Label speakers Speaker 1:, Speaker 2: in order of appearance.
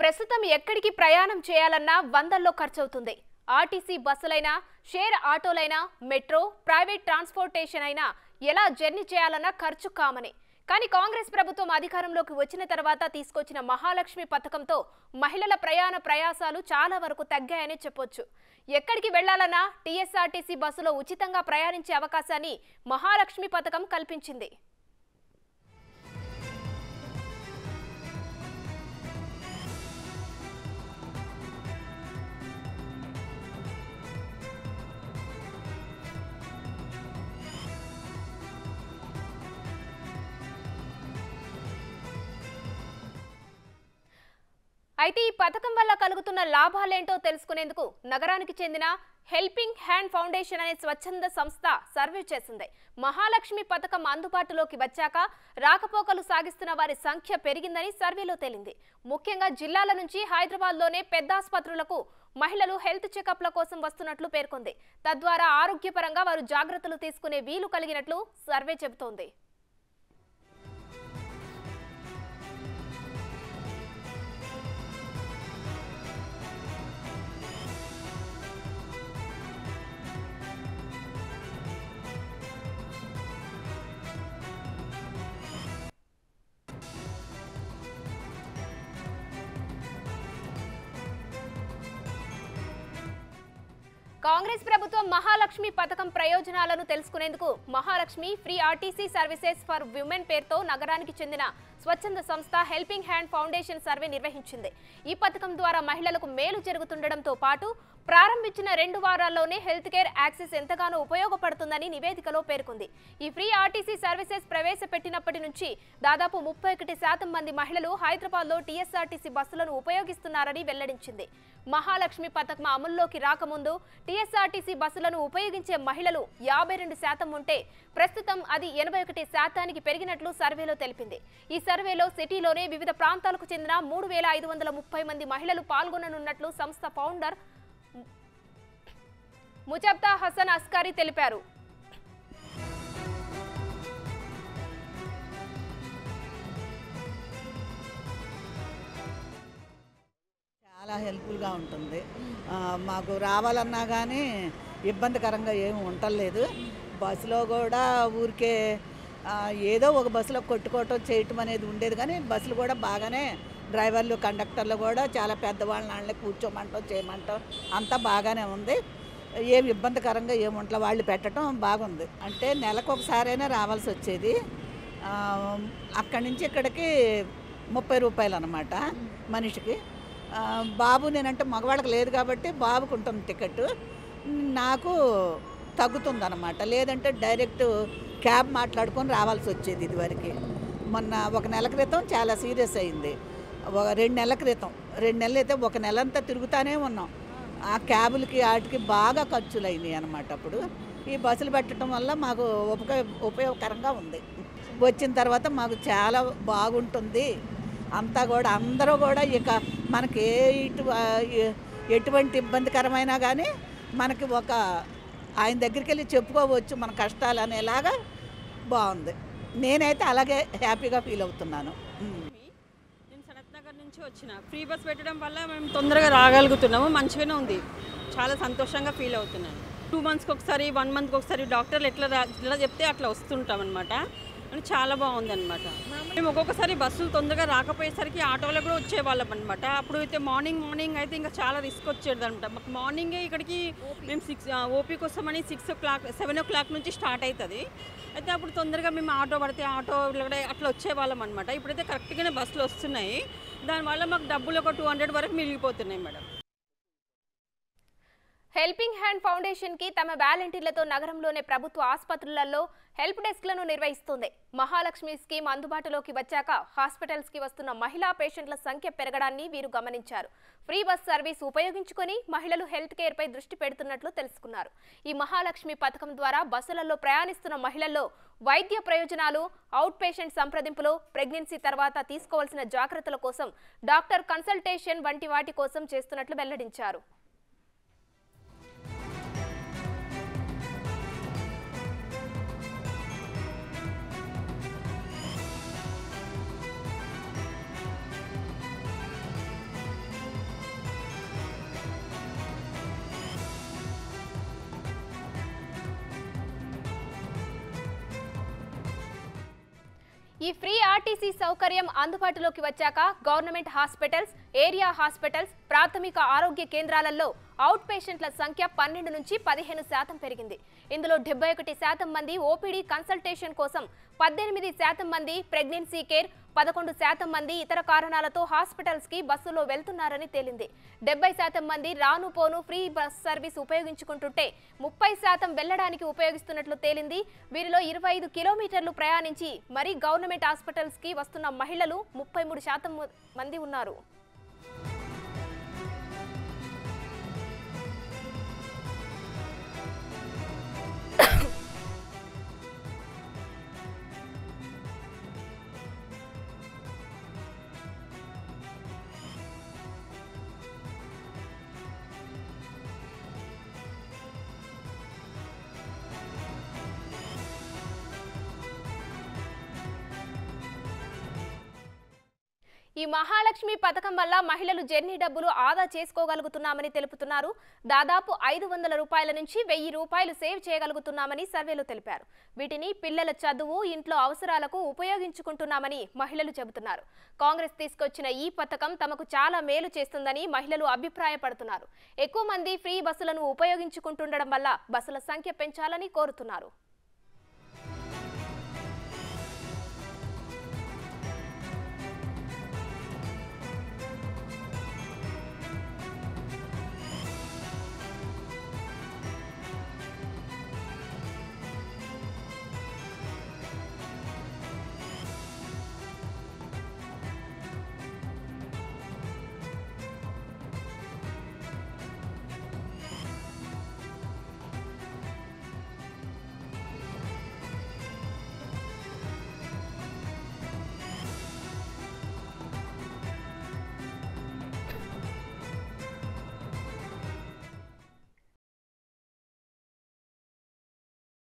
Speaker 1: ప్రస్తుతం ఎక్కడికి ప్రయాణం చేయాలన్నా వందల్లో ఖర్చవుతుంది. ఆర్టీసీ బస్సులైనా, షేర్ ఆటోలైనా, మెట్రో, ప్రైవేట్ ట్రాన్స్పోర్టేషన్ అయినా ఎలా జర్నీ చేయాలన్నా ఖర్చు కామనే. కానీ కాంగ్రెస్ ప్రభుత్వం అధికారంలోకి వచ్చిన తర్వాత తీసుకొచ్చిన మహాలక్ష్మి పథకంతో మహిళల ప్రయాణ ప్రయాసాలు చాలా వరకు తగ్గాయని చెప్పొచ్చు. ఎక్కడికి వెళ్లాలన్నా టీఎస్ఆర్టీసీ బస్సులో ఉచితంగా ప్రయాణించే అవకాశాన్ని మహాలక్ష్మి పథకం కల్పించింది. అయితే ఈ పథకం వల్ల కలుగుతున్న లాభాలేంటో తెలుసుకునేందుకు నగరానికి చెందిన హెల్పింగ్ హ్యాండ్ ఫౌండేషన్ అనే స్వచ్ఛంద సంస్థ సర్వే చేసింది. మహాలక్ష్మి పథకం అందుబాటులోకి వచ్చాక రాకపోకలు సాగిస్తున్న వారి సంఖ్య పెరిగిందని సర్వేలో తేలింది. ముఖ్యంగా జిల్లాల నుంచి హైదరాబాద్లోనే పెద్ద ఆసుపత్రులకు మహిళలు హెల్త్ చెకప్ల కోసం వస్తున్నట్లు పేర్కొంది. తద్వారా ఆరోగ్యపరంగా వారు జాగ్రత్తలు తీసుకునే వీలు కలిగినట్లు సర్వే చెబుతోంది. కాంగ్రెస్ ప్రభుత్వం మహాలక్ష్మి పథకం ప్రయోజనాలను తెలుసుకునేందుకు Mahalakshmi free RTC services for women పేరుతో నగరానికి చెందిన స్వచ్ఛంద సంస్థ హెల్పింగ్ హ్యాండ్ ఫౌండేషన్ సర్వే నిర్వహించింది. ఈ పథకం ద్వారా మహిళలకు మేలు జరుగుతుండటంతో పాటు ప్రారంభించిన 2 వారాల్లోనే హెల్త్ కేర్ యాక్సెస్ ఎంతగానో ఉపయోగపడుతుందని నివేదికలో పేర్కొంది. ఈ ఫ్రీ ఆర్టీసీ సర్వీసెస్ ప్రవేశపెట్టినప్పటి నుంచి దాదాపు 31% మంది మహిళలు హైదరాబాద్లో టీఎస్ఆర్టీసీ బస్సులను ఉపయోగిస్తున్నారని వెల్లడించింది. మహాలక్ష్మి పథకం అమల్లోకి రాకముందు టీఎస్ఆర్టీసీ బస్సులను ఉపయోగించే మహిళలు 52% ఉంటే ప్రస్తుతం అది 81%కి పెరిగినట్లు సర్వేలో తెలిపింది. ఈ సర్వేలో సిటీలోనే వివిధ ప్రాంతాలకు చెందిన 3530 మంది మహిళలు పాల్గొననున్నట్లు సంస్థ ఫౌండర్ ముజబ్తా హసన్ అస్కారీ తెలిపారు.
Speaker 2: చాలా హెల్ప్ఫుల్గా ఉంటుంది. మాకు రావాలన్నా కానీ ఇబ్బందికరంగా ఏమి ఉండలేదు. బస్సులో కూడా ఊరికే ఏదో ఒక బస్సులో కొట్టుకోవటం చేయటం అనేది ఉండేది. కానీ బస్సులు కూడా బాగానే డ్రైవర్లు కండక్టర్లు కూడా చాలా పెద్దవాళ్ళని వాళ్ళని కూర్చోమంటాం చేయమంటాం అంతా బాగానే ఉంది. ఏమి ఇబ్బందికరంగా ఏముంటలే, వాళ్ళు పెట్టడం బాగుంది. అంటే నెలకు ఒకసారైనా రావాల్సి వచ్చేది. అక్కడి నుంచి ఇక్కడికి 30 రూపాయలు అన్నమాట మనిషికి. బాబు నేనంటే మగవాళ్ళకి లేదు కాబట్టి బాబుకు ఉంటుంది టికెట్, నాకు తగ్గుతుందన్నమాట. లేదంటే డైరెక్ట్ క్యాబ్ మాట్లాడుకొని రావాల్సి వచ్చేది ఇదివరకు. మొన్న 1 నెల క్రితం చాలా సీరియస్ అయింది. 2 నెలల క్రితం 2 నెలలు అయితే 1 నెలంతా తిరుగుతూనే ఉన్నాం. ఆ క్యాబులకి వాటికి బాగా ఖర్చులు అయినాయి అన్నమాట. అప్పుడు ఈ బస్సులు పెట్టడం వల్ల మాకు ఉపయోగకరంగా ఉంది. వచ్చిన తర్వాత మాకు చాలా బాగుంటుంది. అంతా కూడా అందరూ కూడా ఇక మనకి ఎటువంటి ఇబ్బందికరమైనా కానీ మనకి ఒక ఆయన దగ్గరికి వెళ్ళి చెప్పుకోవచ్చు మన కష్టాలు అనేలాగా బాగుంది. నేనైతే అలాగే హ్యాపీగా ఫీల్ అవుతున్నాను.
Speaker 3: నేను సనత్ నగర్ నుంచి వచ్చిన. ఫ్రీ బస్ పెట్టడం వల్ల మేము తొందరగా రాగలుగుతున్నాము. మంచిగానే ఉంది, చాలా సంతోషంగా ఫీల్ అవుతున్నాను. 2 మంత్స్కి ఒకసారి 1 మంత్కి ఒకసారి డాక్టర్లు ఎట్లా చెప్తే అట్లా వస్తుంటాం అనమాట. అని చాలా బాగుంది అనమాట. మేము ఒక్కొక్కసారి బస్సులు తొందరగా రాకపోయేసరికి ఆటోలో కూడా వచ్చేవాళ్ళం అనమాట. అప్పుడు అయితే మార్నింగ్ అయితే ఇంకా చాలా రిస్క్ వచ్చేది అనమాట. మాకు మార్నింగే ఇక్కడికి మేము ఓపీ కోసం అని 6 o'clock 7 o'clock నుంచి స్టార్ట్ అవుతుంది. అయితే అప్పుడు తొందరగా మేము ఆటో పడితే ఆటో అట్లా వచ్చేవాళ్ళం అనమాట. ఇప్పుడైతే కరెక్ట్గానే బస్సులు వస్తున్నాయి. దానివల్ల మాకు డబ్బులు ఒక 200 వరకు మిగిలిపోతున్నాయి మేడం.
Speaker 1: హెల్పింగ్ హ్యాండ్ ఫౌండేషన్ కి తమ వాలంటీర్లతో నగరంలోనే ప్రభుత్వ ఆసుపత్రులలో హెల్ప్ డెస్క్లను నిర్వహిస్తుంది. మహాలక్ష్మి స్కీమ్ అందుబాటులోకి వచ్చాక హాస్పిటల్స్ కి వస్తున్న మహిళా పేషెంట్ల సంఖ్య పెరగడాన్ని వీరు గమనించారు. ఫ్రీ బస్ సర్వీస్ ఉపయోగించుకొని మహిళలు హెల్త్ కేర్ పై దృష్టి పెడుతున్నట్లు తెలుసుకున్నారు. ఈ మహాలక్ష్మి పథకం ద్వారా బస్సులలో ప్రయాణిస్తున్న మహిళల్లో వైద్య ప్రయోజనాలు, అవుట్ పేషెంట్ సంప్రదింపులు, ప్రెగ్నెన్సీ తర్వాత తీసుకోవాల్సిన జాగ్రత్తల కోసం డాక్టర్ కన్సల్టేషన్ వంటి వాటి కోసం చేస్తున్నట్లు వెల్లడించారు. ఈ ఫ్రీ ఆర్టీసీ సౌకర్యం అందుబాటులోకి వచ్చాక గవర్నమెంట్ హాస్పిటల్స్, ఏరియా హాస్పిటల్స్, ప్రాథమిక ఆరోగ్య కేంద్రాలలో అవుట్ పేషెంట్ల సంఖ్య 12 నుంచి 15% పెరిగింది. ఇందులో 71% మంది ఓపీడీ కన్సల్టేషన్ కోసం, 18% మంది ప్రెగ్నెన్సీ కేర్, 11% మంది ఇతర కారణాలతో హాస్పిటల్స్ కి బస్సులో వెళ్తున్నారని తేలింది. 70% మంది రాను పోను ఫ్రీ బస్ సర్వీస్ ఉపయోగించుకుంటుంటే 30% వెళ్లడానికి ఉపయోగిస్తున్నట్లు తేలింది. వీరిలో 25 కిలోమీటర్లు ప్రయాణించి మరీ గవర్నమెంట్ హాస్పిటల్స్ కి వస్తున్న మహిళలు 33% మంది ఉన్నారు. ఈ మహాలక్ష్మి పథకం వల్ల మహిళలు జర్నీ డబ్బులు ఆదా చేసుకోగలుగుతున్నామని తెలుపుతున్నారు. దాదాపు 500 రూపాయల నుంచి 1000 రూపాయలు సేవ్ చేయగలుగుతున్నామని సర్వేలో తెలిపారు. వీటిని పిల్లల చదువు, ఇంట్లో అవసరాలకు ఉపయోగించుకుంటున్నామని మహిళలు చెబుతున్నారు. కాంగ్రెస్ తీసుకొచ్చిన ఈ పథకం తమకు చాలా మేలు చేస్తుందని మహిళలు అభిప్రాయపడుతున్నారు. ఎక్కువ మంది ఫ్రీ బస్సులను ఉపయోగించుకుంటుండడం వల్ల బస్సుల సంఖ్య పెంచాలని కోరుతున్నారు.